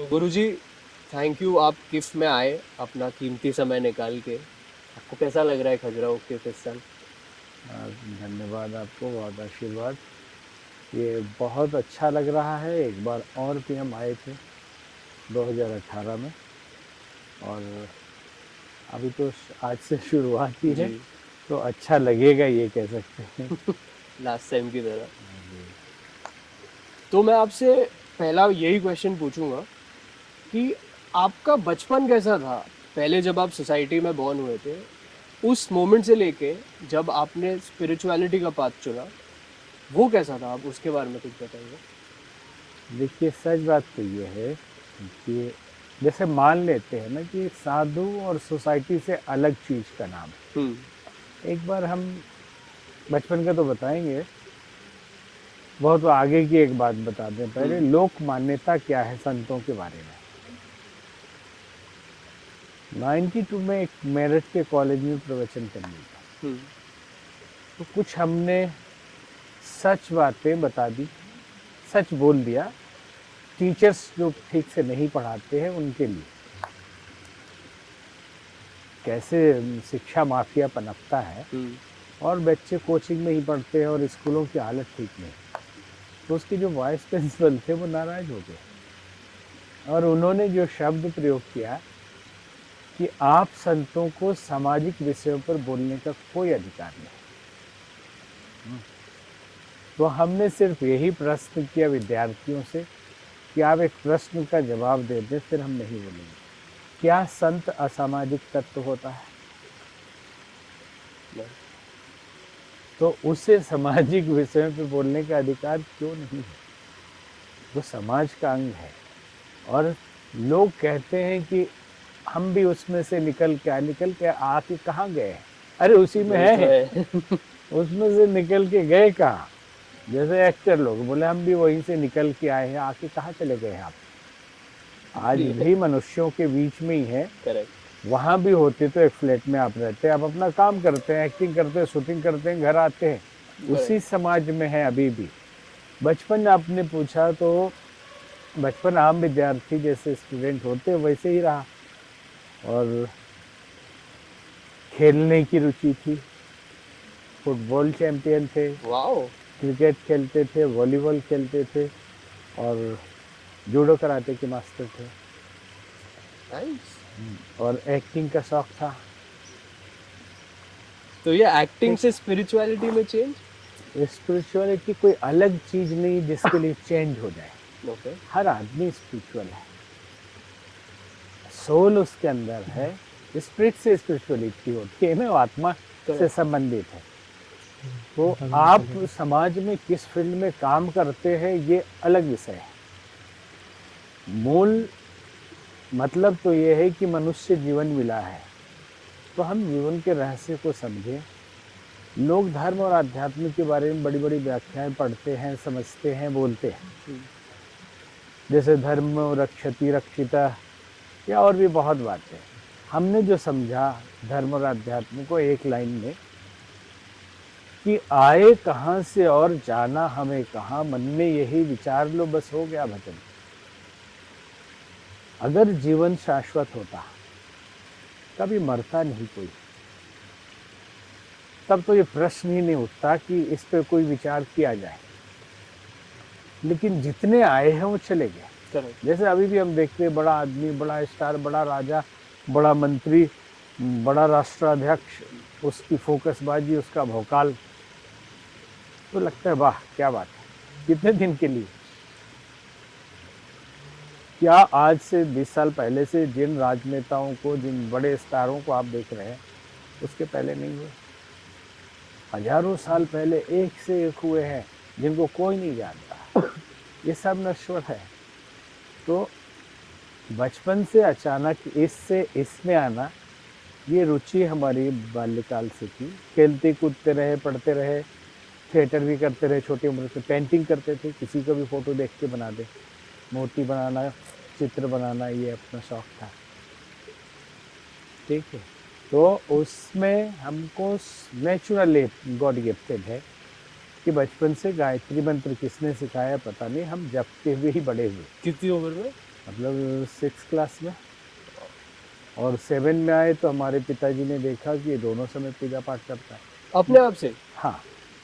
Guruji, thank you, आप किफ्ट में आए अपना कीमती समय निकाल के। आपको कैसा लग रहा है खजुराहो किफ्ट इस साल? धन्यवाद आपको, बहुत आशीर्वाद। ये बहुत अच्छा लग रहा है। एक बार और भी हम आए थे 2018 में, और अभी तो आज से शुरुआत ही है, जी। तो अच्छा लगेगा ये कह सकते हैं। लास्ट टाइम की तरह। जी। तो मैं आपसे पहला यही क्वेश्चन पूछूंगा कि आपका बचपन कैसा था पहले जब आप सोसाइटी में बॉर्न हुए थे, उस मोमेंट से लेके जब आपने स्पिरिचुअलिटी का पाथ चुना, वो कैसा था? आप उसके बारे में कुछ बताइए। देखिए, सच बात तो ये है कि जैसे मान लेते हैं ना कि साधु और सोसाइटी से अलग चीज का नाम हम्म। है। एक बार हम बचपन का तो बताएंगे, बहुत आगे की एक बात बता दें पहले, हम्म। लोक मान्यता क्या है संतों के बारे में। 92 में एक मेरठ के कॉलेज में प्रवचन करने का, हम्म। तो कुछ हमने सच बातें बता दी, सच बोल दिया टीचर्स जो ठीक से नहीं पढ़ाते हैं उनके लिए। कैसे शिक्षा माफिया पनपता है, हम्म। और बच्चे कोचिंग में ही पढ़ते हैं और स्कूलों की हालत ठीक नहीं। तो उसके जो वाइस प्रिंसिपल थे वो नाराज हो गए, और उन्होंने जो शब्द प्रयोग किया कि आप संतों को सामाजिक विषयों पर बोलने का कोई अधिकार नहीं। तो हमने सिर्फ यही प्रश्न किया विद्यार्थियों से कि आप एक प्रश्न का जवाब दे दें, फिर हम नहीं बोलेंगे। क्या संत असामाजिक तत्व होता है? नहीं। तो उसे सामाजिक विषयों पे बोलने का अधिकार क्यों नहीं है? वो समाज का अंग है। और लोग कहते हैं कि हम भी उसमें से निकल के आके कहाँ गए हैं? अरे उसी में वही तो है। है। उसमें से निकल के गए कहाँ? जैसे एक्टर लोग बोले हम भी वहीं से निकल के आए हैं, आके कहाँ चले गए हैं आप? आज भी मनुष्यों के बीच में ही है। करेक्ट। वहां भी होते तो एक फ्लैट में आप रहते हैं, आप अपना काम करते हैं, एक्टिंग करते हैं, शूटिंग करते हैं, घर आते हैं, उसी करेक्ट। समाज में है अभी भी। बचपन आपने पूछा तो बचपन आम विद्यार्थी जैसे स्टूडेंट होते वैसे ही रहा, और खेलने की रुचि थी। फुटबॉल चैंपियन थे, वाओ। क्रिकेट खेलते थे, वॉलीबॉल खेलते थे, और जूडो कराटे के मास्टर थे, नाइस। और एक्टिंग का शौक था। तो ये एक्टिंग ठीक। से स्पिरिचुअलिटी में चेंज? स्पिरिचुअलिटी कोई अलग चीज नहीं जिसके लिए चेंज हो जाए। ओके। हर आदमी स्पिरिचुअल है, सोल उसके अंदर है। स्पिरिट से स्पिरिचुअलिटी होती है ना, वो आत्मा से करेक्ट। संबंधित है। तो आप समाज में किस फील्ड में काम करते हैं ये अलग विषय है। मूल मतलब तो ये है कि मनुष्य जीवन मिला है, तो हम जीवन के रहस्य को समझें। लोग धर्म और आध्यात्म के बारे में बड़ी बड़ी व्याख्याएं पढ़ते हैं, समझते हैं, बोलते हैं, जैसे धर्म रक्षति रक्षिता, या और भी बहुत बातें। हमने जो समझा धर्म और अध्यात्म को एक लाइन में, कि आए कहाँ से और जाना हमें कहाँ, मन में यही विचार लो बस हो गया भजन। अगर जीवन शाश्वत होता, कभी मरता नहीं कोई, तब तो ये प्रश्न ही नहीं उठता कि इस पे कोई विचार किया जाए। लेकिन जितने आए हैं वो चले गए। करेक्ट। जैसे अभी भी हम देखते हैं, बड़ा आदमी, बड़ा स्टार, बड़ा राजा, बड़ा मंत्री, बड़ा राष्ट्राध्यक्ष, उसकी फोकसबाजी, उसका भौकाल, तो लगता है वाह क्या बात है। कितने दिन के लिए? क्या आज से 20 साल पहले से जिन राजनेताओं को, जिन बड़े स्टारों को आप देख रहे हैं, उसके पहले नहीं हुए? हजारों साल पहले एक से एक हुए हैं जिनको कोई नहीं जानता। ये सब नश्वर है। तो बचपन से अचानक इससे इसमें आना, ये रुचि हमारी बाल्यकाल से थी। खेलते कूदते रहे, पढ़ते रहे, थिएटर भी करते रहे, छोटी उम्र से पेंटिंग करते थे, किसी का भी फोटो देख के बना दे, मूर्ति बनाना, चित्र बनाना, ये अपना शौक था। ठीक है। तो उसमें हमको नेचुरली गॉड गिफ्टेड है कि बचपन से गायत्री मंत्र किसने सिखाया पता नहीं, हम जपते हुए ही बड़े हुए। कितनी उम्र में? मतलब 6 क्लास में। और 7 में आए तो हमारे पिताजी ने देखा कि ये दोनों समय पूजा पाठ करता है। अपने आप से हाँ,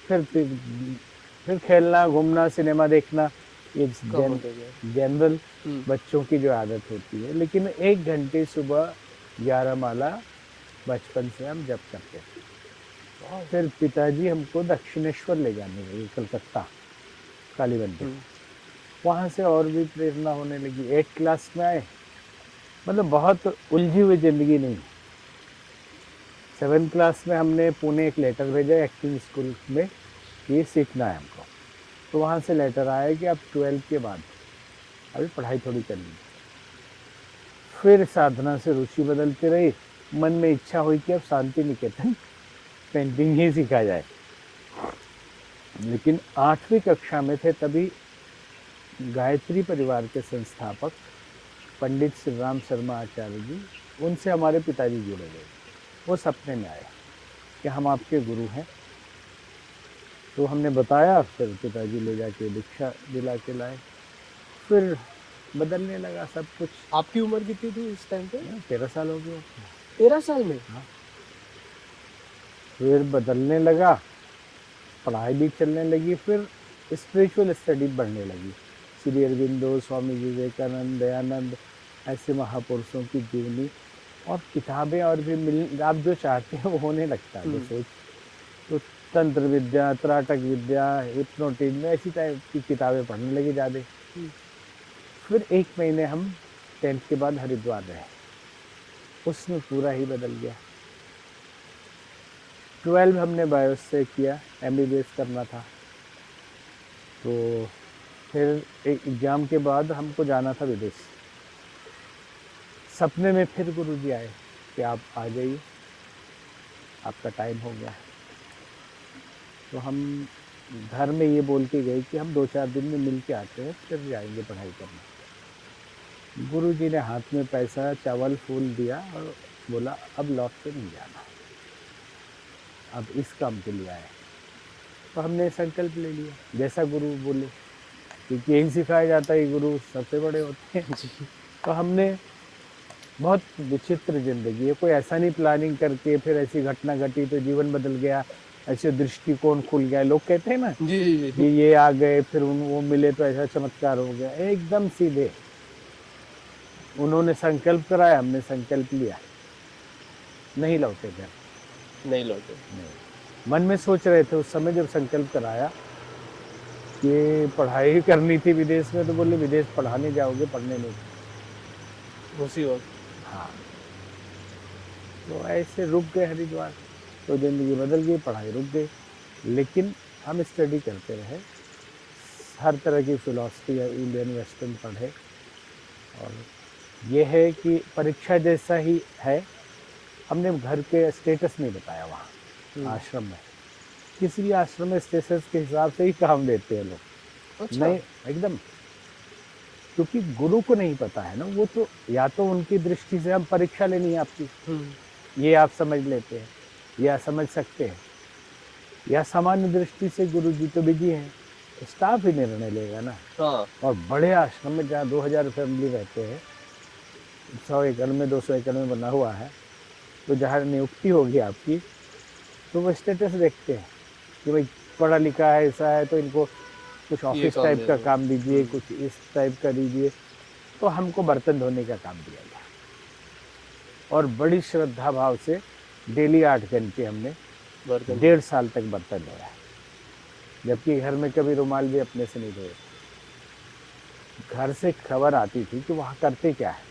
फिर खेलना, घूमना, सिनेमा देखना, ये कम होते गए। जनरल हम्म। बच्चों की जो आदत होती है। लेकिन 1 घंटे सुबह 11 माला बचपन से हम जप करते थे। वाह। फिर पिताजी हमको दक्षिणेश्वर ले जाने लगे, कलकत्ता, काली मंदिर। हम्म। वहाँ से और भी प्रेरणा होने लगी। 8 क्लास में आए, मतलब बहुत उलझी हुई जिंदगी नहीं। 7 क्लास में हमने पुणे एक लेटर भेजा एक्टिंग स्कूल में, ये सीखना है हमको। तो वहाँ से लेटर आया कि आप 12 के बाद अभी पढ़ाई थोड़ी करनी है। फिर साधना से रुचि बदलती रही, मन में इच्छा हुई कि अब शांति निकेतन पेंटिंग ही सीखा जाए। लेकिन 8वीं कक्षा में थे तभी गायत्री परिवार के संस्थापक पंडित श्री राम शर्मा आचार्य जी, उनसे हमारे पिताजी जुड़े हुए। वो सपने में आए कि हम आपके गुरु हैं। तो हमने बताया, फिर पिताजी ले जाके दीक्षा दिला के लाए। फिर बदलने लगा सब कुछ। आपकी उम्र कितनी थी इस टाइम पे? 13 साल हो गए। 13 साल में? हाँ, फिर बदलने लगा, पढ़ाई भी चलने लगी। फिर स्पिरिचुअल स्टडी बढ़ने लगी। श्री अरविंदो, स्वामी विवेकानंद, दयानंद, ऐसे महापुरुषों की जीवनी और किताबें और भी मिल, आप जो चाहते हैं वो होने लगता है। जो सोच, तो तंत्र विद्या, त्राटक विद्या, हिप्नोटिज्म, ऐसी टाइप की किताबें पढ़ने लगी ज़्यादा। फिर 1 महीने हम 10th के बाद हरिद्वार रहे, उसमें पूरा ही बदल गया। 12 हमने बायोस से किया, MBBS करना था। तो फिर एक एग्ज़ाम के बाद हमको जाना था विदेश। सपने में फिर गुरुजी आए कि आप आ जाइए, आपका टाइम हो गया। तो हम घर में ये बोल के गए कि हम 2-4 दिन में मिल के आते हैं, फिर जाएंगे पढ़ाई करने। गुरुजी ने हाथ में पैसा, चावल, फूल दिया और बोला अब लौट के नहीं जाना, अब इस काम के लिए आए। तो हमने संकल्प ले लिया जैसा गुरु बोले, क्योंकि यही सिखाया जाता है गुरु सबसे बड़े होते हैं। तो हमने, बहुत विचित्र जिंदगी है, कोई ऐसा नहीं प्लानिंग करके फिर ऐसी घटना घटी तो जीवन बदल गया, ऐसे दृष्टिकोण खुल गया। लोग कहते हैं ना जी जी कि जी। ये आ गए, फिर वो मिले तो ऐसा चमत्कार हो गया। एकदम सीधे उन्होंने संकल्प कराया, हमने संकल्प लिया, नहीं लौटे घर। नहीं लौटे। नहीं, मन में सोच रहे थे उस समय जब संकल्प कराया कि पढ़ाई करनी थी विदेश में, तो बोले विदेश पढ़ाने जाओगे, पढ़ने नहीं। उसी वक्त। हाँ, तो ऐसे रुक गए हरिद्वार। तो ज़िंदगी बदल गई, पढ़ाई रुक गई। लेकिन हम स्टडी करते रहे, हर तरह की फ़िलॉसफी या इंडियन वेस्टर्न पढ़े। और ये है कि परीक्षा जैसा ही है। हमने घर के स्टेटस नहीं बताया वहाँ आश्रम में। किसी भी आश्रम में स्टेटस के हिसाब से ही काम देते हैं लोग। अच्छा। नहीं, एकदम, क्योंकि गुरु को नहीं पता है ना, वो तो या तो उनकी दृष्टि से हम परीक्षा लेनी है आपकी, ये आप समझ लेते हैं या समझ सकते हैं, या सामान्य दृष्टि से गुरु जी तो बिजी हैं, स्टाफ ही निर्णय लेगा ना। हाँ। और बड़े आश्रम में जहाँ 2000 फैमिली रहते हैं, 100 एकड़ में, 200 एकड़ में बना हुआ है, तो जहाँ नियुक्ति होगी आपकी, तो वो स्टेटस देखते हैं कि भाई पढ़ा लिखा है, ऐसा है, तो इनको कुछ ये ऑफिस काम टाइप दे का दो। काम दीजिए, कुछ इस टाइप का दीजिए। तो हमको बर्तन धोने का काम दिया गया, और बड़ी श्रद्धा भाव से डेली 8 घंटे हमने बर्तन। 1.5 साल तक बर्तन धोया, जबकि घर में कभी रुमाल भी अपने से नहीं धोए। घर से खबर आती थी कि वहाँ करते क्या है,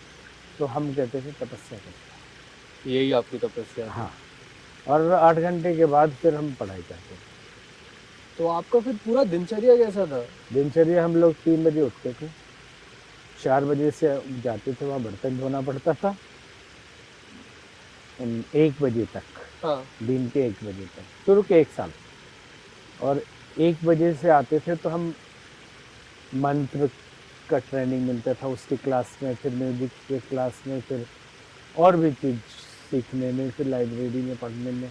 तो हम कहते थे तपस्या करते यही आपकी तपस्या हैं। थी। हाँ, और 8 घंटे के बाद फिर हम पढ़ाई करते थे। तो आपका फिर पूरा दिनचर्या कैसा था? दिनचर्या, हम लोग 3 बजे उठते थे, 4 बजे से जाते थे, वहाँ बर्तन धोना पड़ता था 1 बजे तक, हाँ। दिन के 1 बजे तक, शुरू के 1 साल। और 1 बजे से आते थे तो हम मंत्र का ट्रेनिंग मिलता था उसकी क्लास में, फिर म्यूजिक के क्लास में, फिर और भी चीज़ सीखने में, फिर लाइब्रेरी में पढ़ने में,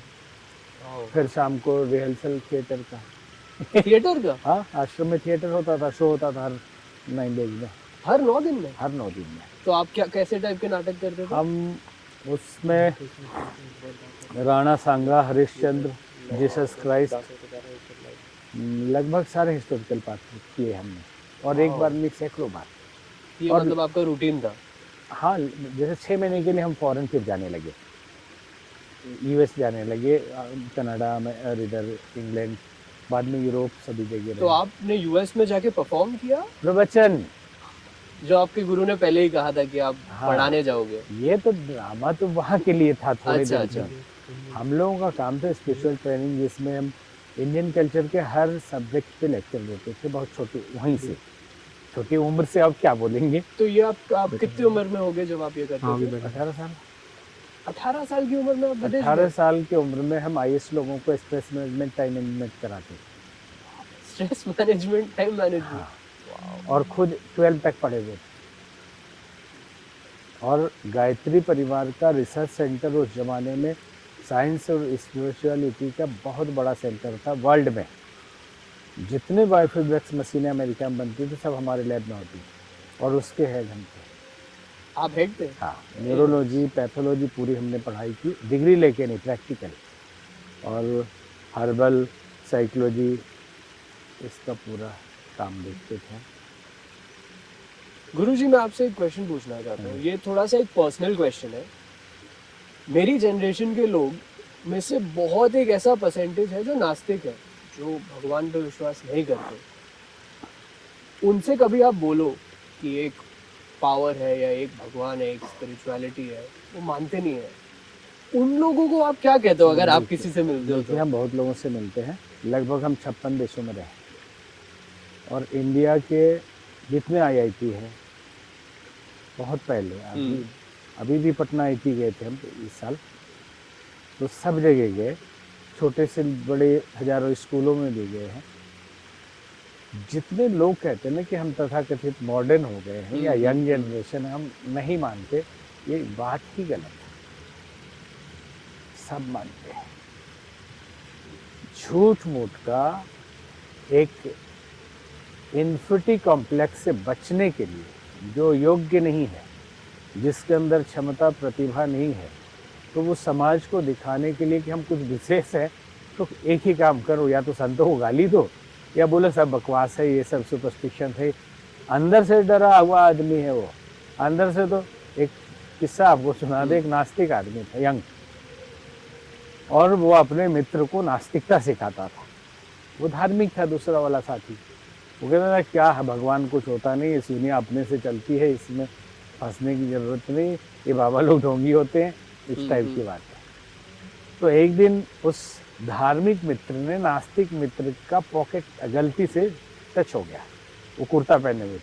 फिर शाम को रिहर्सल थिएटर का। थिएटर का? हाँ, आश्रम में थिएटर होता था, शो होता था हर 9 डेज में। हर 9 दिन में? हर 9 दिन में। तो आप क्या कैसे टाइप के नाटक करते थे? हम उसमें राणा सांगा, हरिश्चंद्र, जीसस क्राइस्ट, लगभग सारे हिस्टोरिकल पात्र किए हमने, और एक बार नहीं सैकड़ों बार। ये और मतलब आपका रूटीन था? हाँ, जैसे 6 महीने के लिए हम फॉरेन फिर जाने लगे, यूएस जाने लगे, कनाडा में और इधर इंग्लैंड, बाद में यूरोप, सभी जगह तो रहे। आपने यूएस में जाके परफॉर्म किया? प्रवचन, जो आपके गुरु ने पहले ही कहा था कि आप हाँ, पढ़ाने जाओगे? ये तो ड्रामा तो वहाँ के लिए था थोड़े अच्छा, दिन अच्छा। के। हम लोगों का काम था स्पिरिचुअल ट्रेनिंग, जिसमें हम इंडियन कल्चर के हर सब्जेक्ट पे लेक्चर देते थे, बहुत छोटे, वहीं से छोटी उम्र से। अब क्या बोलेंगे, तो ये आप कितनी उम्र में हो गए जब आप ये करते थे? 18 साल। 18 साल की उम्र में आप विदेश 18 गए? साल की उम्र में हम आईएएस लोगों को स्ट्रेस मैनेजमेंट, टाइम मैनेजमेंट कराते थे। Stress management, time management? हाँ, और खुद 12 तक पढ़े हुए थे। और गायत्री परिवार का रिसर्च सेंटर उस जमाने में साइंस और स्पिरिचुअलिटी का बहुत बड़ा सेंटर था वर्ल्ड में। जितने बायोफिजिक्स मशीनें अमेरिका में बनती थी सब हमारे लैब में होती थी, और उसके हेड हम थे। आप हेड थे? हाँ, न्यूरोलॉजी, पैथोलॉजी पूरी हमने पढ़ाई की, डिग्री लेके नहीं, प्रैक्टिकल। और हर्बल, साइकोलॉजी, इसका पूरा काम देखते थे। गुरुजी, मैं आपसे एक क्वेश्चन पूछना चाहता हूँ। ये थोड़ा सा एक पर्सनल क्वेश्चन है। मेरी जनरेशन के लोग में से बहुत एक ऐसा परसेंटेज है जो नास्तिक है, जो भगवान पे विश्वास नहीं करते। उनसे कभी आप बोलो कि एक पावर है या एक भगवान है, एक स्पिरिचुअलिटी है, वो मानते नहीं है। उन लोगों को आप क्या कहते हो अगर आप किसी से मिलते हो देखिए, तो? हम बहुत लोगों से मिलते हैं, लगभग हम 56 देशों में रहे, और इंडिया के जितने आईआईटी है, बहुत पहले, अभी भी पटना आईटी गए थे हम इस साल, तो सब जगह गए, छोटे से बड़े हजारों स्कूलों में भी गए हैं। जितने लोग कहते हैं ना कि हम तथाकथित मॉडर्न हो गए हैं या यंग जनरेशन, हम नहीं मानते, ये बात ही गलत है। सब मानते हैं। झूठ मूठ का एक इन्फिनिटी कॉम्प्लेक्स से बचने के लिए, जो योग्य नहीं है, जिसके अंदर क्षमता, प्रतिभा नहीं है, तो वो समाज को दिखाने के लिए कि हम कुछ विशेष है, तो एक ही काम करो, या तो संतों को गाली दो, या बोलो सब बकवास है, ये सब सुपरस्टिशन है। अंदर से डरा हुआ आदमी है वो। अंदर से तो एक किस्सा आपको सुना दे, एक नास्तिक आदमी था, यंग, और वो अपने मित्र को नास्तिकता सिखाता था। वो धार्मिक था, दूसरा वाला साथी। वो कहता था क्या है, भगवान कुछ होता नहीं, इस दुनिया अपने से चलती है, इसमें फंसने की जरूरत नहीं, ये बाबा लोग ढोंगी होते हैं, इस टाइप की बात है। तो एक दिन उस धार्मिक मित्र ने नास्तिक मित्र का पॉकेट गलती से टच हो गया, वो कुर्ता पहने हुए,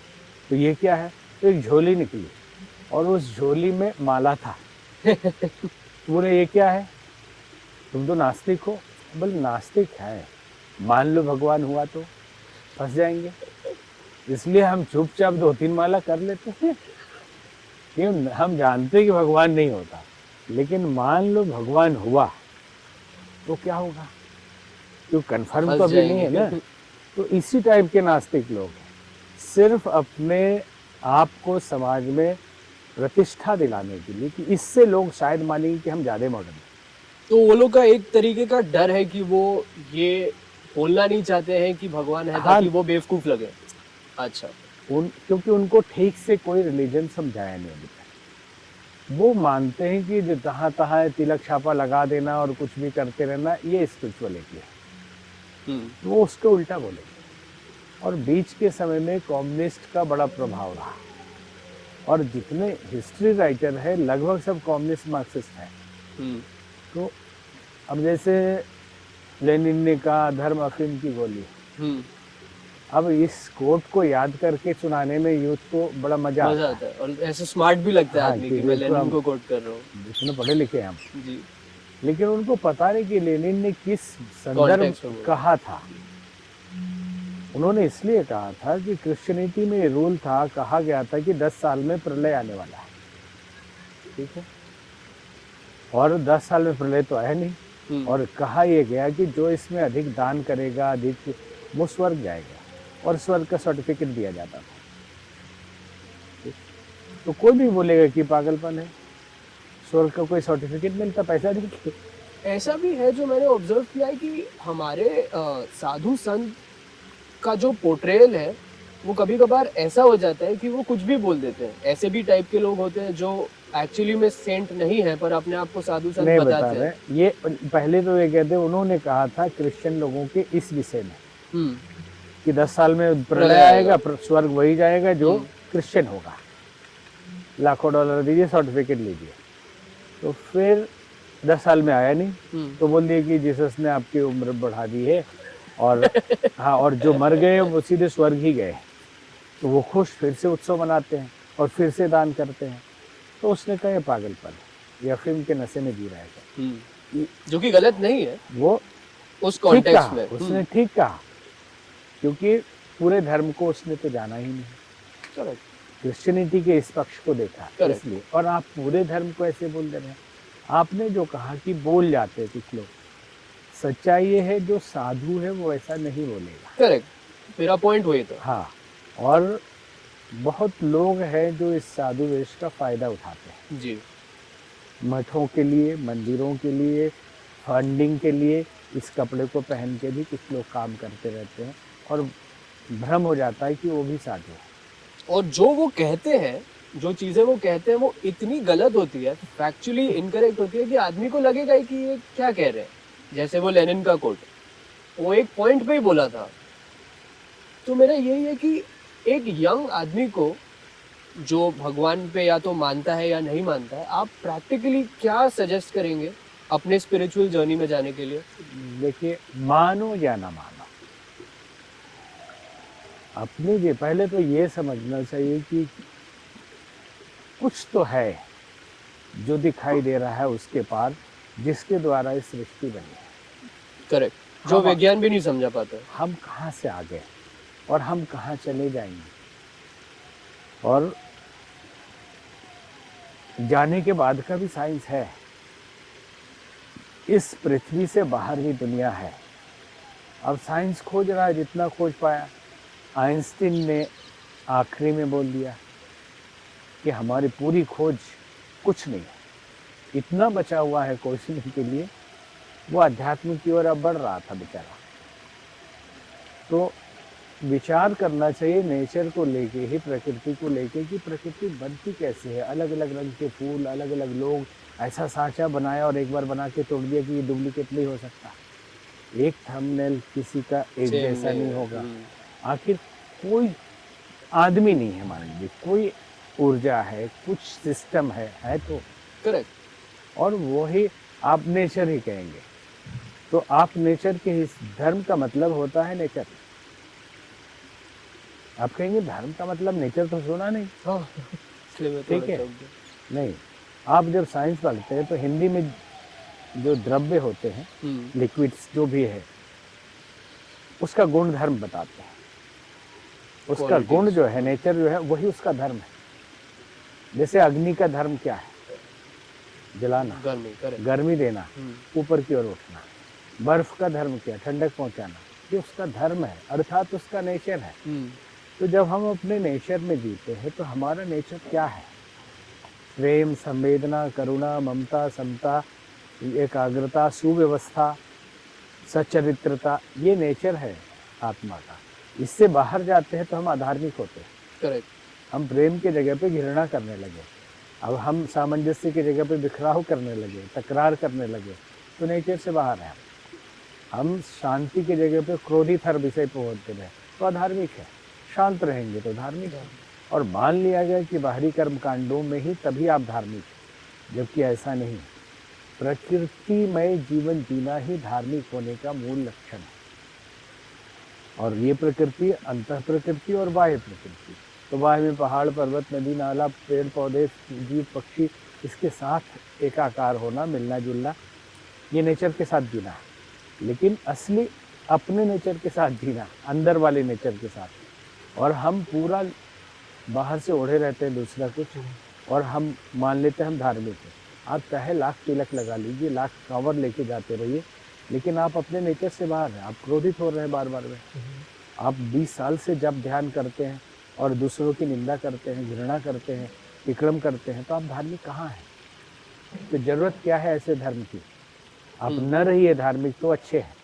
तो ये क्या है, तो एक झोली निकली, और उस झोली में माला था। तो बोले ये क्या है, तुम तो नास्तिक हो। बोले नास्तिक है, मान लो भगवान हुआ तो फंस जाएंगे, इसलिए हम चुपचाप 2-3 माला कर लेते हैं। क्यों, हम जानते हैं कि भगवान नहीं होता, लेकिन मान लो भगवान हुआ तो क्या होगा, क्यों कंफर्म तो अभी नहीं है ना। तो इसी टाइप के नास्तिक लोग हैं, सिर्फ अपने आप को समाज में प्रतिष्ठा दिलाने के लिए, कि इससे लोग शायद मानेंगे कि हम ज़्यादा मॉडर्न हैं। तो वो लोग का एक तरीके का डर है कि वो ये बोलना नहीं चाहते हैं कि भगवान है, ताकि वो बेवकूफ लगे। अच्छा, क्योंकि उनको ठीक से कोई रिलीजन समझाया नहीं अभी तक। वो मानते हैं कि जो जहाँ तहाँ तिलक छापा लगा देना और कुछ भी करते रहना, ये स्पिरिचुअलिटी है। तो वो उसके उल्टा बोलेंगे। और बीच के समय में कम्युनिस्ट का बड़ा प्रभाव रहा, और जितने हिस्ट्री राइटर है लगभग सब कम्युनिस्ट मार्क्सिस्ट हैं। तो अब जैसे लेनिन ने कहा धर्म अफीम की गोली, अब इस कोट को याद करके सुनाने में यूथ को बड़ा मजा आता है, और ऐसे स्मार्ट भी लगता है आदमी कि मैं देखो लेनिन को कोट कर रहा हूँ। जितने पढ़े लिखे हैं हम, जी, लेकिन उनको पता नहीं कि लेनिन ने किस Context संदर्भ में कहा था। उन्होंने इसलिए कहा था कि क्रिश्चियनिटी में रूल था, कहा गया था कि 10 साल में प्रलय आने वाला है, ठीक है, और 10 साल में प्रलय तो आया नहीं। और कहा यह गया कि जो इसमें अधिक दान करेगा, अधिक, वो स्वर्ग जाएगा, और स्वर्ग का सर्टिफिकेट दिया जाता था। तो कोई भी बोलेगा कि पागलपन है। स्वर्ग का कोई सर्टिफिकेट मिलता पैसा दे के? ऐसा भी है जो मैंने ऑब्जर्व किया है कि हमारे साधु संत का जो पोर्ट्रेयल है वो कभी कभार ऐसा हो जाता है कि वो कुछ भी बोल देते हैं। ऐसे भी टाइप के लोग होते हैं जो एक्चुअली में सेंट नहीं है पर अपने आप को साधु संत नहीं बता बताते हैं। रहे ये। पहले तो ये कहते उन्होंने कहा था क्रिश्चियन लोगों के इस विषय में हम्म। कि 10 साल में प्रलय प्रलय आएगा, आएगा। स्वर्ग वही जाएगा जो हम्म। क्रिश्चियन होगा। लाखों डॉलर दीजिए, सर्टिफिकेट लीजिए। तो फिर 10 साल में आया नहीं, तो बोल दिया कि जीसस ने आपकी उम्र बढ़ा दी है और हाँ, और जो मर गए वो सीधे स्वर्ग ही गए। तो वो खुश फिर से उत्सव मनाते हैं और फिर से दान करते हैं। तो उसने कहा ये पागलपन है, या फिल्म के नशे में जी रहा है। जो कि गलत नहीं है वो उस ठीक कॉन्टेक्स्ट कहा, में। उसने ठीक कहा, क्योंकि पूरे धर्म को उसने तो जाना ही नहीं, करेक्ट। क्रिश्चियनिटी के इस पक्ष को देखा Correct. इसलिए। और आप पूरे धर्म को ऐसे बोल दे रहे हैं। आपने जो कहा कि बोल जाते हैं कुछ लोग, सच्चाई ये है जो साधु है वो ऐसा नहीं बोलेगा। करेक्ट, मेरा पॉइंट वही था। हाँ, और बहुत लोग हैं जो इस साधु वेश का फायदा उठाते हैं जी। मठों के लिए, मंदिरों के लिए, फंडिंग के लिए। इस कपड़े को पहन के भी कुछ लोग काम करते रहते हैं और भ्रम हो जाता है कि वो भी साधु है। और जो वो कहते हैं, जो चीजें वो कहते हैं वो इतनी गलत होती है, फैक्चुअली इनकरेक्ट होती है कि आदमी को लगेगा ही कि ये क्या कह रहे हैं। जैसे वो लेनिन का कोट, वो एक पॉइंट पे ही बोला था। तो मेरा यही है कि एक यंग आदमी को जो भगवान पे या तो मानता है या नहीं मानता है, आप प्रैक्टिकली क्या सजेस्ट करेंगे अपने स्पिरिचुअल जर्नी में जाने के लिए? देखिए, मानो या ना मानो, अपने लिए पहले तो ये समझना चाहिए कि कुछ तो है जो दिखाई दे रहा है उसके पार, जिसके द्वारा इस सृष्टि बनी है। करेक्ट, जो विज्ञान भी नहीं समझा पाता। हम कहाँ से आ गए और हम कहाँ चले जाएंगे, और जाने के बाद का भी साइंस है। इस पृथ्वी से बाहर भी दुनिया है। अब साइंस खोज रहा है जितना खोज पाया। आइंस्टीन ने आखिरी में बोल दिया कि हमारी पूरी खोज कुछ नहीं है, इतना बचा हुआ है खोजने के लिए। वो अध्यात्म की ओर अब बढ़ रहा था बेचारा। तो विचार करना चाहिए नेचर को लेके ही, प्रकृति को लेके कि प्रकृति बनती कैसे है। अलग अलग रंग के फूल, अलग अलग लोग, ऐसा सांचा बनाया और एक बार बना के तोड़ दिया कि ये डुप्लीकेट नहीं हो सकता। एक थंबनेल किसी का एक जैसा नहीं होगा। आखिर कोई आदमी नहीं है, मान लीजिए कोई ऊर्जा है, कुछ सिस्टम है तो। करेक्ट। और वो ही आप नेचर ही कहेंगे। तो आप नेचर के इस धर्म का मतलब होता है नेचर। आप कहेंगे धर्म का मतलब नेचर, तो सुना नहीं। हाँ, ठीक है, नहीं। आप जब साइंस पढ़ते हैं तो हिंदी में जो द्रव्य होते हैं, लिक्विड्स जो भी है, उसका गुण धर्म बताते हैं। उसका गुण जो है, नेचर जो है, वही उसका धर्म है। जैसे अग्नि का धर्म क्या है? जलाना, गर्मी देना, ऊपर की ओर उठना। बर्फ का धर्म क्या है? ठंडक पहुंचाना। ये उसका धर्म है, अर्थात उसका नेचर है। तो जब हम अपने नेचर में जीते हैं तो हमारा नेचर क्या है? प्रेम, संवेदना, करुणा, ममता, समता, एकाग्रता, सुव्यवस्था, सच्चरित्रता, ये नेचर है आत्मा का। इससे बाहर जाते हैं तो हम अधार्मिक होते हैं। करेक्ट। हम प्रेम के जगह पे घृणा करने लगे, अब हम सामंजस्य की जगह पे बिखराव करने लगे, तकरार करने लगे, तो नेचर से बाहर है। हम शांति की जगह पे क्रोधित हर विषय पे होते रहे तो अधार्मिक है। शांत रहेंगे तो धार्मिक है। और मान लिया गया कि बाहरी कर्म कांडों में ही तभी आप धार्मिक हैं, जबकि ऐसा नहीं। प्रकृतिमय जीवन जीना ही धार्मिक होने का मूल लक्षण है। और ये प्रकृति, अंतः प्रकृति और बाह्य प्रकृति। तो बाह्य में पहाड़, पर्वत, नदी, नाला, पेड़ पौधे, जीव पक्षी, इसके साथ एकाकार होना, मिलना जुलना, ये नेचर के साथ जीना है। लेकिन असली अपने नेचर के साथ जीना, अंदर वाले नेचर के साथ। और हम पूरा बाहर से ओढ़े रहते हैं दूसरा कुछ, और हम मान लेते हैं हम धार्मिक हैं। आप चाहे लाख तिलक लगा लीजिए, लाख कांवर लेके जाते रहिए, लेकिन आप अपने नेचर से बाहर हैं। आप क्रोधित हो रहे हैं बार बार में। आप 20 साल से जब ध्यान करते हैं और दूसरों की निंदा करते हैं, घृणा करते हैं, विक्रम करते हैं, तो आप धार्मिक कहाँ हैं? तो जरूरत क्या है ऐसे धर्म की? आप न रहिए धार्मिक तो अच्छे हैं,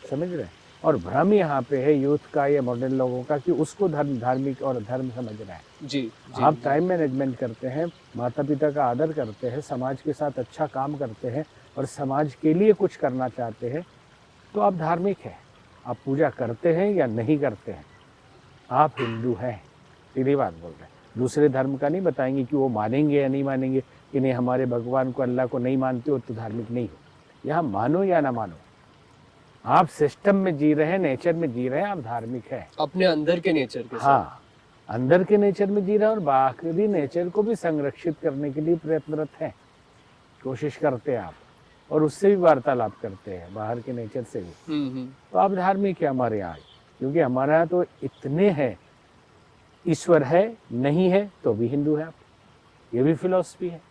समझ रहे हैं? और भ्रम यहाँ पे है यूथ का या मॉडर्न लोगों का कि उसको धार्मिक और धर्म समझ रहा है। जी जी आप टाइम मैनेजमेंट करते हैं, माता पिता का आदर करते हैं, समाज के साथ अच्छा काम करते हैं और समाज के लिए कुछ करना चाहते हैं, तो आप धार्मिक हैं। आप पूजा करते हैं या नहीं करते हैं, आप हिंदू हैं, सीधी बात बोल रहे हैं। दूसरे धर्म का नहीं बताएंगे कि वो मानेंगे या नहीं मानेंगे, कि नहीं हमारे भगवान को, अल्लाह को नहीं मानते हो तो धार्मिक नहीं हो। यहाँ मानो या ना मानो, आप सिस्टम में जी रहे हैं, नेचर में जी रहे हैं, आप धार्मिक हैं अपने अंदर के नेचर के साथ। हाँ, अंदर के नेचर में जी रहे हैं और बाहरी नेचर को भी संरक्षित करने के लिए प्रयत्नरत हैं, कोशिश करते हैं आप, और उससे भी वार्तालाप करते हैं, बाहर के नेचर से भी। तो आप धार्मिक है हमारे यहाँ, क्योंकि हमारे यहाँ तो इतने हैं, ईश्वर है नहीं है तो भी हिंदू है आप, ये भी फिलॉसफी है।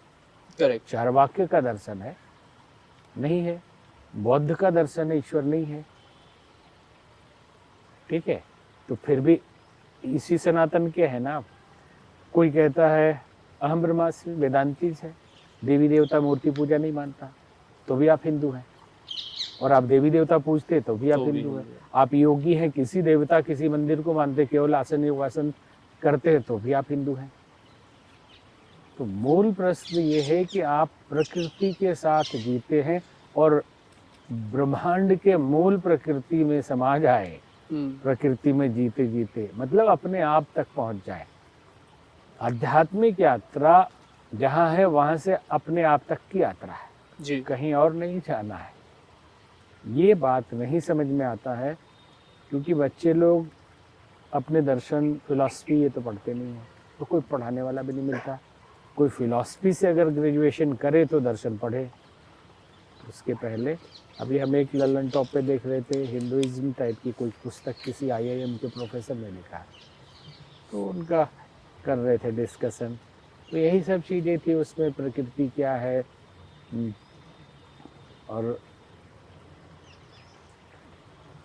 करेक्ट। चारवाक्य का दर्शन है, नहीं है। बौद्ध का दर्शन है, ईश्वर नहीं है, ठीक है। तो फिर भी इसी सनातन के है ना आप। कोई कहता है अहम ब्रह्मास्मि, वेदांती है, देवी देवता मूर्ति पूजा नहीं मानता, तो भी आप हिंदू हैं। और आप देवी देवता पूजते तो भी आप हिंदू हैं। आप योगी हैं, किसी देवता किसी मंदिर को मानते, केवल आसन योगासन करते हैं तो भी आप हिंदू हैं। तो मूल प्रश्न ये है कि आप प्रकृति के साथ जीते हैं और ब्रह्मांड के मूल प्रकृति में समा जाए, प्रकृति में जीते जीते, मतलब अपने आप तक पहुंच जाए। आध्यात्मिक यात्रा जहाँ है वहाँ से अपने आप तक की यात्रा है जी, कहीं और नहीं जाना है। ये बात नहीं समझ में आता है, क्योंकि बच्चे लोग अपने दर्शन फिलॉसफी ये तो पढ़ते नहीं हैं, तो कोई पढ़ाने वाला भी नहीं मिलता। कोई फिलॉसफी से अगर ग्रेजुएशन करे तो दर्शन पढ़े। उसके पहले अभी हम एक ललन टॉप पे देख रहे थे, हिंदुइज्म टाइप की कोई पुस्तक किसी IIM के प्रोफेसर ने लिखा है, तो उनका कर रहे थे डिस्कशन। तो यही सब चीज़ें थी उसमें, प्रकृति क्या है और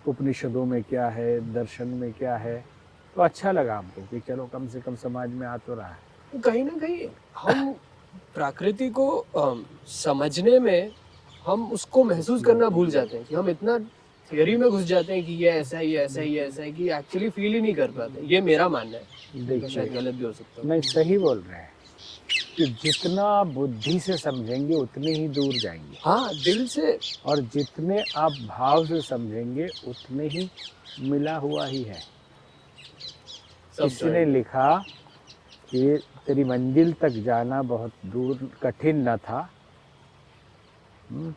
उपनिषदों में क्या है, दर्शन में क्या है। तो अच्छा लगा हमको कि चलो कम से कम समाज में आ तो रहा है। कहीं ना कहीं हम प्रकृति को समझने में हम उसको महसूस करना भूल जाते हैं कि हम इतना थियरी में घुस जाते हैं कि ये ऐसा है, ये ऐसा है, ये ऐसा है, कि एक्चुअली फील ही नहीं कर पाते। ये मेरा मानना है, देखिए, शायद गलत भी हो सकता है। नहीं, सही बोल रहे हैं कि जितना आप बुद्धि से समझेंगे उतने ही दूर जाएंगे। हाँ, दिल से। और जितने आप भाव से समझेंगे उतने ही मिला हुआ ही है। किसी ने लिखा कि तेरी मंजिल तक जाना बहुत दूर कठिन न था,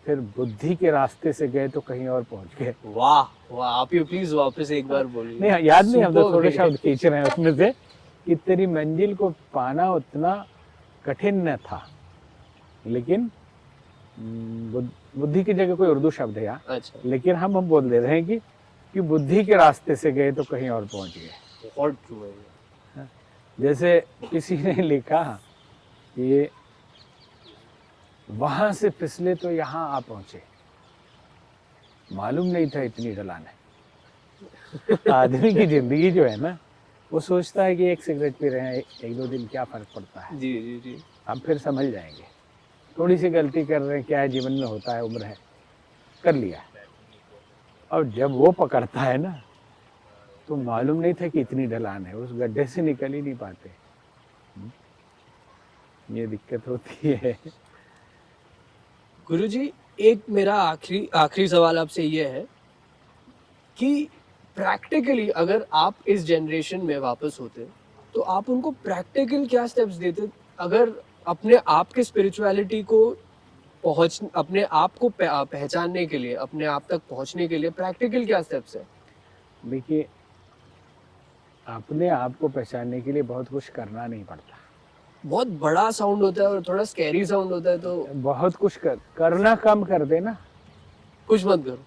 फिर बुद्धि के रास्ते से गए तो कहीं और पहुंच गए। वाह वाह, आप ये प्लीज वापस एक बार बोलिए। नहीं, याद नहीं, हम तो थोड़े शब्द खींच रहे हैं उसमें से, कि तेरी मंजिल को पाना उतना कठिन न था, लेकिन बुद्धि की जगह कोई उर्दू शब्द है यहाँ। अच्छा। लेकिन हम बोल दे रहे हैं कि बुद्धि के रास्ते से गए तो कहीं और पहुंच गए। बहुत ट्रू है। जैसे किसी ने लिखा कि वहां से फिसले तो यहाँ आ पहुंचे, मालूम नहीं था इतनी ढलान है। आदमी की जिंदगी जो है ना, वो सोचता है कि एक सिगरेट पी रहे हैं, एक दो दिन क्या फर्क पड़ता है। जी जी जी। हम फिर समझ जाएंगे, थोड़ी सी गलती कर रहे हैं, क्या है, जीवन में होता है, उम्र है, कर लिया। और जब वो पकड़ता है ना, तो मालूम नहीं था कि इतनी ढलान है, उस गड्ढे से निकल ही नहीं पाते। ये दिक्कत होती है। गुरुजी, एक मेरा आखिरी सवाल आपसे ये है कि प्रैक्टिकली अगर आप इस जनरेशन में वापस होते तो आप उनको प्रैक्टिकल क्या स्टेप्स देते, अगर अपने आप के स्पिरिचुअलिटी को अपने आप को पहचानने के लिए, अपने आप तक पहुंचने के लिए प्रैक्टिकल क्या स्टेप्स है? देखिए, अपने आप को पहचानने के लिए बहुत कुछ करना नहीं पड़ता। बहुत बड़ा साउंड होता है और थोड़ा स्कैरी साउंड होता है, तो बहुत कुछ करना कम कर देना, कुछ मत करो।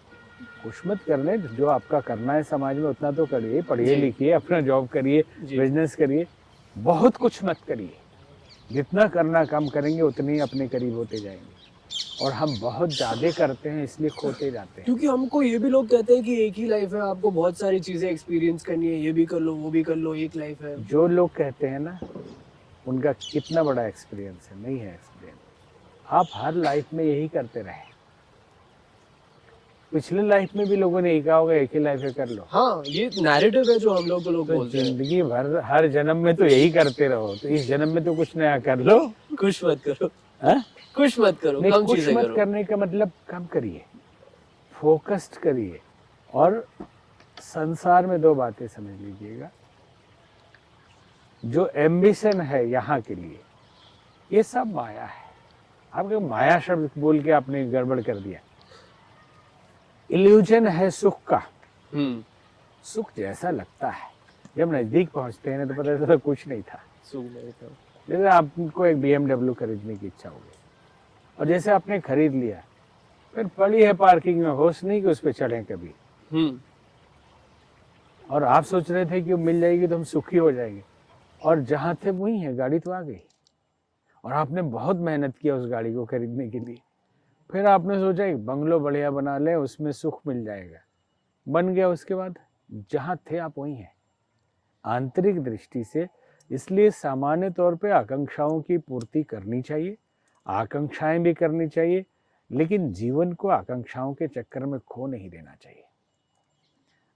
कुछ मत करने, जो आपका करना है समाज में उतना तो करिए, पढ़िए लिखिए, अपना जॉब करिए, बिजनेस करिए, बहुत कुछ मत करिए। जितना करना कम करेंगे उतने ही अपने करीब होते जाएंगे। और हम बहुत ज़्यादा करते हैं, इसलिए खोते जाते हैं। क्योंकि हमको ये भी लोग कहते हैं कि एक ही लाइफ है, आपको बहुत सारी चीजें एक्सपीरियंस करनी है, ये भी कर लो, वो भी कर लो, एक लाइफ है। जो लोग कहते हैं ना, उनका कितना बड़ा एक्सपीरियंस है, नहीं है एक्सपीरियंस। आप हर लाइफ में यही करते रहे। पिछले लाइफ में भी लोगों ने यही कहा होगा, एक ही लाइफ है, कर लो। हाँ, ये नैरेटिव है जो हम लोग तो बोलते हैं। जिंदगी भर हर जन्म में तो यही करते रहो, तो इस जन्म में तो कुछ नया कर लो। कुछ मत करो, हाँ? कुछ मत करो, नहीं, कम कुछ चीजें मत करो। करने का मतलब कम करिए, फोकस्ड करिए। और संसार में दो बातें समझ लीजिएगा, जो एम्बिशन है यहाँ के लिए, ये सब माया है। आपके माया शब्द बोल के आपने गड़बड़ कर दिया। इल्यूजन है सुख का। सुख जैसा लगता है, जब नजदीक पहुंचते हैं ना तो पता चलता कुछ नहीं था। सुख नहीं था। जैसे आपको एक BMW खरीदने की इच्छा हो गई, और जैसे आपने खरीद लिया, फिर पड़ी है पार्किंग में, होश नहीं कि उस पर चढ़ें कभी। और आप सोच रहे थे कि वो मिल जाएगी तो हम सुखी हो जाएंगे, और जहां थे वही है, गाड़ी तो आ गई। और आपने बहुत मेहनत किया उस गाड़ी को खरीदने के लिए, फिर आपने सोचा एक बंगलो बढ़िया बना ले, उसमें सुख मिल जाएगा, बन गया। उसके बाद जहां थे आप वही हैं आंतरिक दृष्टि से। इसलिए सामान्य तौर पे आकांक्षाओं की पूर्ति करनी चाहिए, आकांक्षाएं भी करनी चाहिए, लेकिन जीवन को आकांक्षाओं के चक्कर में खो नहीं देना चाहिए।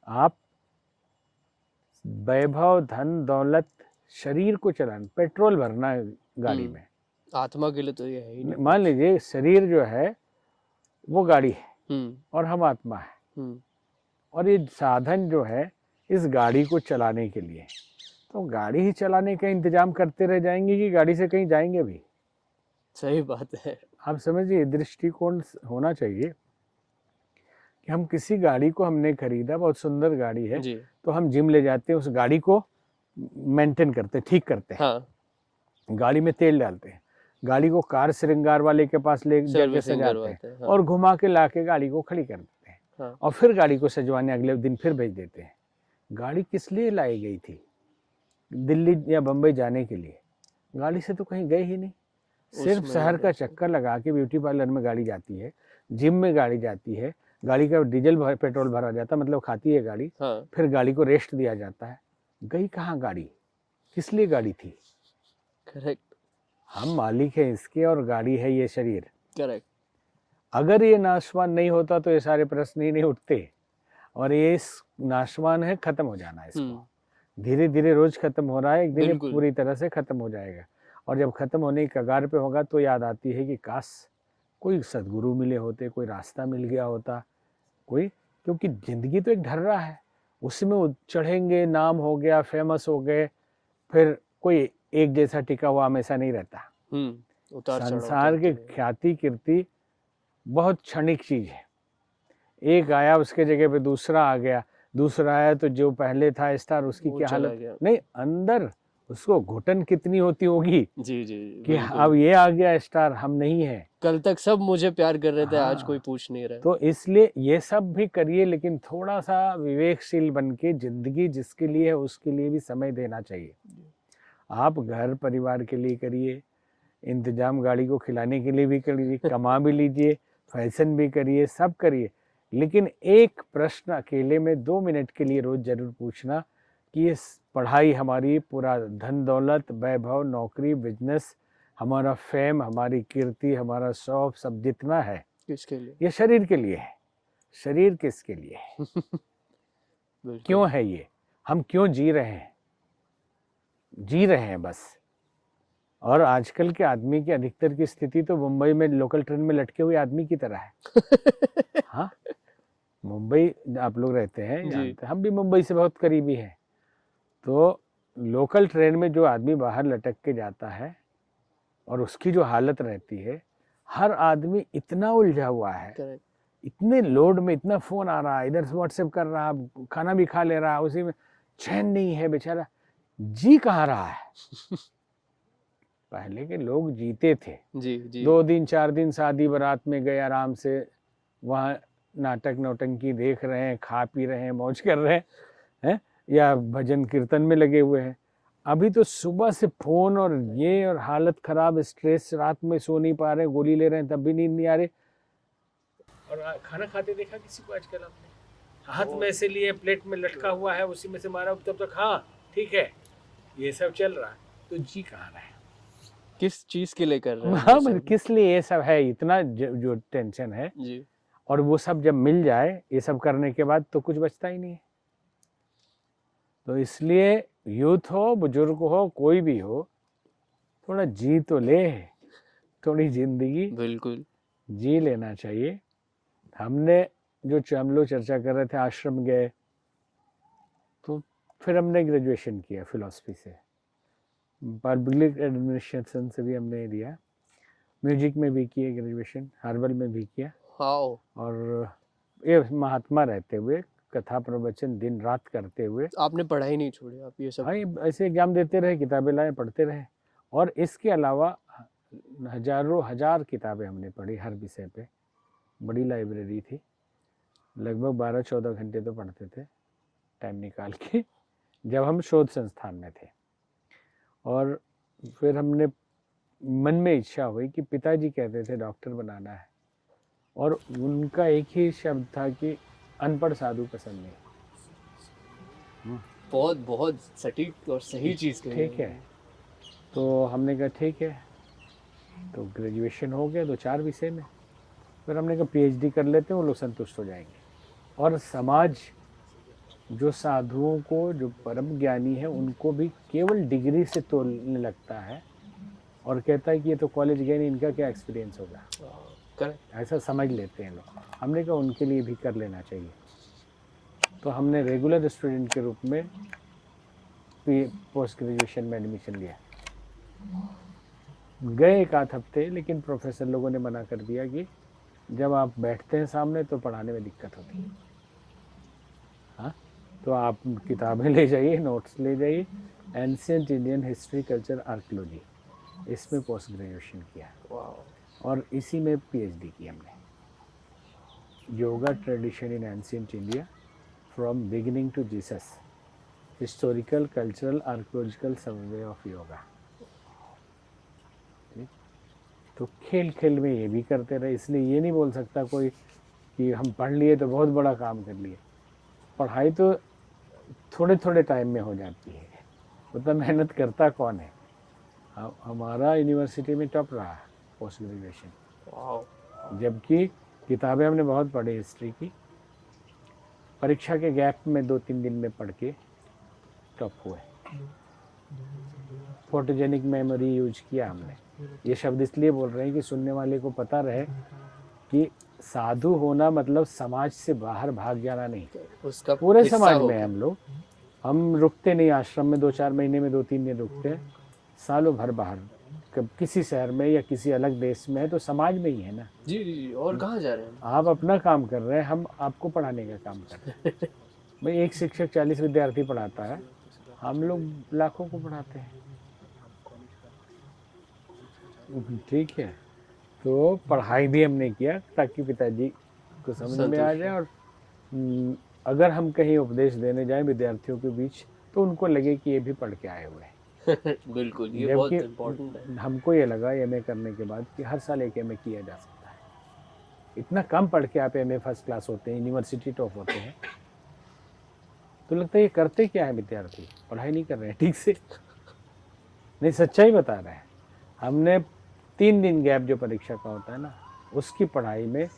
आप वैभव, धन, दौलत, शरीर को चलाना, पेट्रोल भरना है गाड़ी में, आत्मा के लिए तो ये है ही नहीं। मान लीजिए शरीर जो है वो गाड़ी है और हम आत्मा है, और ये साधन जो है इस गाड़ी को चलाने के लिए, तो गाड़ी ही चलाने का इंतजाम करते रह जाएंगे कि गाड़ी से कहीं जाएंगे भी? सही बात है। आप समझिए, दृष्टिकोण होना चाहिए कि हम किसी गाड़ी को हमने खरीदा, बहुत सुंदर गाड़ी है जी। तो हम जिम ले जाते हैं, उस गाड़ी को मेंटेन करते, ठीक करते हैं। हाँ। गाड़ी में तेल डालते हैं, गाड़ी को कार श्रृंगार वाले के पास ले जाके सजाते हैं, हाँ। और घुमा के लाके गाड़ी को खड़ी कर देते हैं। हाँ। और फिर गाड़ी को सजवाने अगले दिन फिर भेज देते हैं। गाड़ी किस लिए लाई गई थी? दिल्ली या बम्बई जाने के लिए। गाड़ी से तो कहीं गए ही नहीं, सिर्फ शहर का चक्कर लगा के ब्यूटी पार्लर में गाड़ी जाती है, जिम में गाड़ी जाती है, गाड़ी का डीजल पेट्रोल भरा जाता, मतलब खाती है गाड़ी। हाँ। फिर गाड़ी को रेस्ट दिया जाता है। गई कहाँ गाड़ी? किस लिए गाड़ी थी? करेक्ट। हम मालिक हैं इसके, और गाड़ी है ये शरीर। करेक्ट। अगर ये नाशवान नहीं होता तो ये सारे प्रश्न ही नहीं उठते, और ये नाशवान है, खत्म हो जाना है इसको। धीरे धीरे रोज खत्म हो रहा है, एक दिन पूरी तरह से खत्म हो जाएगा। और जब खत्म होने की कगार पे होगा तो याद आती है कि काश कोई सदगुरु मिले होते, कोई रास्ता मिल गया होता, कोई, क्योंकि जिंदगी तो एक ढर्रा है, उसमें चढ़ेंगे, नाम हो गया, फेमस हो गए, फिर कोई एक जैसा टिका हुआ हमेशा नहीं रहता। संसार की ख्याति कीर्ति बहुत क्षणिक चीज है। एक आया, उसके जगह पे दूसरा आ गया, दूसरा आया तो जो पहले था स्टार उसकी क्या हालत नहीं, अंदर उसको घुटन कितनी होती होगी। जी जी कि अब ये आ गया स्टार, हम नहीं है। कल तक सब मुझे प्यार कर रहे थे, आज कोई पूछ नहीं रहा। तो इसलिए ये सब भी करिए, लेकिन थोड़ा सा विवेकशील बन के, जिंदगी जिसके लिए है उसके लिए भी समय देना चाहिए। आप घर परिवार के लिए करिए, इंतजाम गाड़ी को खिलाने के लिए भी करिए, कमा भी लीजिए, फैशन भी करिए, सब करिए, लेकिन एक प्रश्न अकेले में 2 मिनट के लिए रोज जरूर पूछना कि ये पढ़ाई हमारी, पूरा धन दौलत, वैभव, नौकरी, बिजनेस, हमारा फेम, हमारी कीर्ति, हमारा शौक, सब जितना है किसके लिए? ये शरीर के लिए है। शरीर किसके लिए है? क्यों है ये? हम क्यों जी रहे हैं? जी रहे हैं बस। और आजकल के आदमी की अधिकतर की स्थिति तो मुंबई में लोकल ट्रेन में लटके हुए आदमी की तरह है। हाँ, मुंबई आप लोग रहते हैं, जानते, हम भी मुंबई से बहुत करीबी हैं। तो लोकल ट्रेन में जो आदमी बाहर लटक के जाता है और उसकी जो हालत रहती है, हर आदमी इतना उलझा हुआ है, इतने लोड में, इतना फोन आ रहा है, इधर से व्हाट्सएप कर रहा है, खाना भी खा ले रहा है, उसी में चैन नहीं है बेचारा, जी कहाँ रहा है। पहले के लोग जीते थे, जी। 2 दिन 4 दिन शादी बारात में गए, आराम से वहाँ नाटक नौटंकी देख रहे हैं, खा पी रहे हैं, मौज कर रहे हैं, या भजन कीर्तन में लगे हुए हैं। अभी तो सुबह से फोन और ये, और हालत खराब, स्ट्रेस, रात में सो नहीं पा रहे, गोली ले रहे हैं तब भी नींद नहीं आ रही। और खाना खाते देखा किसी को आजकल आपने? हाथ में से लिए, प्लेट में लटका हुआ है, उसी में से मारा, तब तक हाँ ठीक है, ये सब चल रहा है, तो जी कहाँ रहा है? किस चीज के लिए कर रहे हैं हाँ ये मतलब सब? किस लिए ये सब है, इतना जो टेंशन है, जी और वो सब जब मिल जाए ये सब करने के बाद तो कुछ बचता ही नहीं है। तो इसलिए यूथ हो, बुजुर्ग हो, कोई भी हो, थोड़ा जी तो ले, थोड़ी जिंदगी बिल्कुल। जी लेना चाहिए। हमने हम लोग चर्चा कर रहे थे, आश्रम गए, तो फिर हमने ग्रेजुएशन किया फिलॉसफी से, पब्लिक एडमिनिस्ट्रेशन से भी हमने लिया, म्यूजिक में भी किए ग्रेजुएशन, हार्बल में भी किया, हाँ, और ये महात्मा रहते हुए कथा प्रवचन दिन रात करते हुए, आपने पढ़ाई नहीं छोड़ी, आप ये सब? हाँ ऐसे एग्जाम देते रहे, किताबें लाए, पढ़ते रहे। और इसके अलावा हजारों हजार किताबें हमने पढ़ी हर विषय पे, बड़ी लाइब्रेरी थी, लगभग 12-14 घंटे तो पढ़ते थे टाइम निकाल के, जब हम शोध संस्थान में थे। और फिर हमने मन में इच्छा हुई कि पिताजी कहते थे डॉक्टर बनाना है, और उनका एक ही शब्द था कि अनपढ़ साधु पसंद नहीं। बहुत बहुत सटीक और सही चीज कही ठीक है, तो हमने कहा ठीक है, तो ग्रेजुएशन हो गया 2-4 विषय में, फिर हमने कहा पीएचडी कर लेते हैं, वो लोग संतुष्ट हो जाएंगे। और समाज जो साधुओं को, जो परम ज्ञानी है, उनको भी केवल डिग्री से तोलने लगता है और कहता है कि ये तो कॉलेज गए नहीं, इनका क्या एक्सपीरियंस होगा, करेक्ट। ऐसा समझ लेते हैं लोग। हमने कहा उनके लिए भी कर लेना चाहिए, तो हमने रेगुलर स्टूडेंट के रूप में पोस्ट ग्रेजुएशन में एडमिशन लिया। गए 1 आध हफ्ते, लेकिन प्रोफेसर लोगों ने मना कर दिया कि जब आप बैठते हैं सामने तो पढ़ाने में दिक्कत होती है। हाँ, तो आप किताबें ले जाइए, नोट्स ले जाइए, ancient Indian history culture archaeology, इसमें पोस्ट ग्रेजुएशन किया, और इसी में पीएचडी की हमने, yoga tradition in ancient India from beginning to Jesus, historical cultural archaeological survey of yoga. तो खेल खेल में ये भी करते रहे, इसलिए ये नहीं बोल सकता कोई कि हम पढ़ लिए तो बहुत बड़ा काम कर लिए। पढ़ाई तो थोड़े थोड़े टाइम में हो जाती है, उतना मेहनत करता कौन है। हमारा यूनिवर्सिटी में टॉप रहा पोस्ट ग्रेजुएशन, जबकि किताबें हमने बहुत पढ़ी हिस्ट्री की, परीक्षा के गैप में 2-3 दिन में पढ़ के टॉप हुए। फोटोजेनिक मेमोरी यूज किया हमने, ये शब्द इसलिए बोल रहे हैं कि सुनने वाले को पता रहे कि साधु होना मतलब समाज से बाहर भाग जाना नहीं, उसका पूरे हिस्सा समाज हो में गया। हम रुकते नहीं आश्रम में, 2-4 महीने में 2-3 दिन रुकते हैं, सालों भर बाहर, कब किसी शहर में या किसी अलग देश में है तो समाज में ही है ना। जी जी जी, और कहाँ जा रहे हैं? आप अपना काम कर रहे हैं, हम आपको पढ़ाने का काम कर रहे हैं। भाई एक शिक्षक 40 विद्यार्थी पढ़ाता है, हम लोग लाखों को पढ़ाते हैं। ठीक है, तो पढ़ाई भी हमने किया ताकि पिताजी को समझ में आ जाए, और अगर हम कहीं उपदेश देने जाएं विद्यार्थियों के बीच तो उनको लगे कि ये भी पढ़ के आए हुए हैं। बिल्कुल, ये बहुत इम्पोर्टेंट है। हमको ये लगा एमए करने के बाद कि हर साल एक एमए किया जा सकता है। इतना कम पढ़ के आप एमए फर्स्ट क्लास होते हैं, यूनिवर्सिटी टॉप होते हैं, तो लगता है ये करते क्या है विद्यार्थी, पढ़ाई नहीं कर रहे हैं ठीक से। नहीं, सच्चाई बता रहे हैं। हमने 3 दिन गैप जो परीक्षा का होता है ना, उसकी पढ़ाई में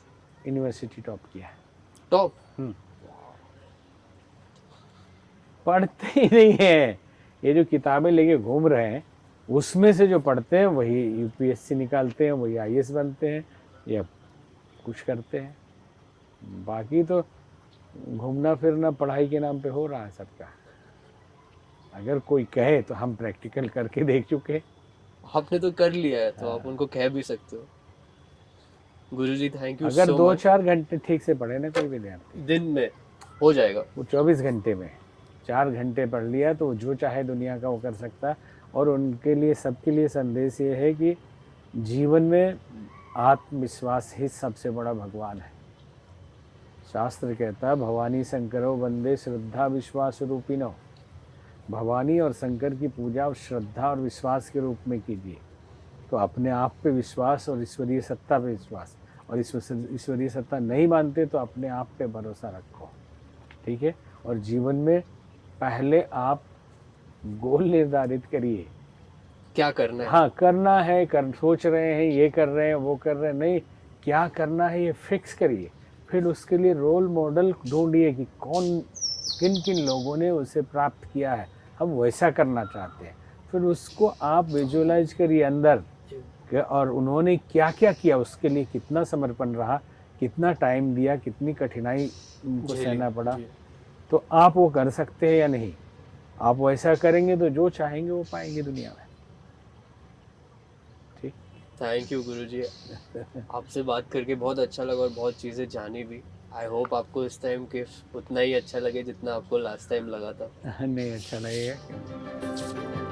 यूनिवर्सिटी टॉप किया है। टॉप? पढ़ते ही नहीं है, ये जो किताबें लेके घूम रहे हैं उसमें से जो पढ़ते हैं वही यूपीएससी निकालते हैं, वही आईएएस बनते हैं या कुछ करते हैं। बाकी तो घूमना फिरना पढ़ाई के नाम पे हो रहा है सबका। अगर कोई कहे तो हम प्रैक्टिकल करके देख चुके। आपने तो कर लिया है, तो आप उनको कह भी सकते हो। गुरुजी थैंक यू अगर सो मच। 2-4 घंटे ठीक से पढ़े ना कोई विद्यार्थी, दिन में हो जाएगा। वो 24 घंटे में 4 घंटे पढ़ लिया तो जो चाहे दुनिया का वो कर सकता है। और उनके लिए, सबके लिए संदेश ये है कि जीवन में आत्मविश्वास ही सबसे बड़ा भगवान है। शास्त्र कहता है भवानी शंकरो वंदे श्रद्धा विश्वास रूपिणो। भवानी और शंकर की पूजा और श्रद्धा और विश्वास के रूप में कीजिए, तो अपने आप पे विश्वास और ईश्वरीय सत्ता पे विश्वास, और ईश्वरीय सत्ता नहीं मानते तो अपने आप पे भरोसा रखो। ठीक है, और जीवन में पहले आप गोल निर्धारित करिए क्या करना है। हाँ करना है, सोच रहे हैं ये कर रहे हैं वो कर रहे हैं, नहीं क्या करना है ये फिक्स करिए। फिर उसके लिए रोल मॉडल ढूंढिए कि कौन किन किन लोगों ने उसे प्राप्त किया है, हम वैसा करना चाहते हैं। फिर उसको आप विजुअलाइज करिए अंदर और उन्होंने क्या क्या किया, उसके लिए कितना समर्पण रहा, कितना टाइम दिया, कितनी कठिनाई उनको झेली, सहना पड़ा। जी। तो आप वो कर सकते हैं या नहीं, आप वैसा करेंगे तो जो चाहेंगे वो पाएंगे दुनिया में। ठीक। थैंक यू गुरुजी, आपसे बात करके बहुत अच्छा लगा और बहुत चीज़ें जानी भी। आई होप आपको इस टाइम के उतना ही अच्छा लगे जितना आपको लास्ट टाइम लगा था। नहीं अच्छा लगेगा क्यों नहीं।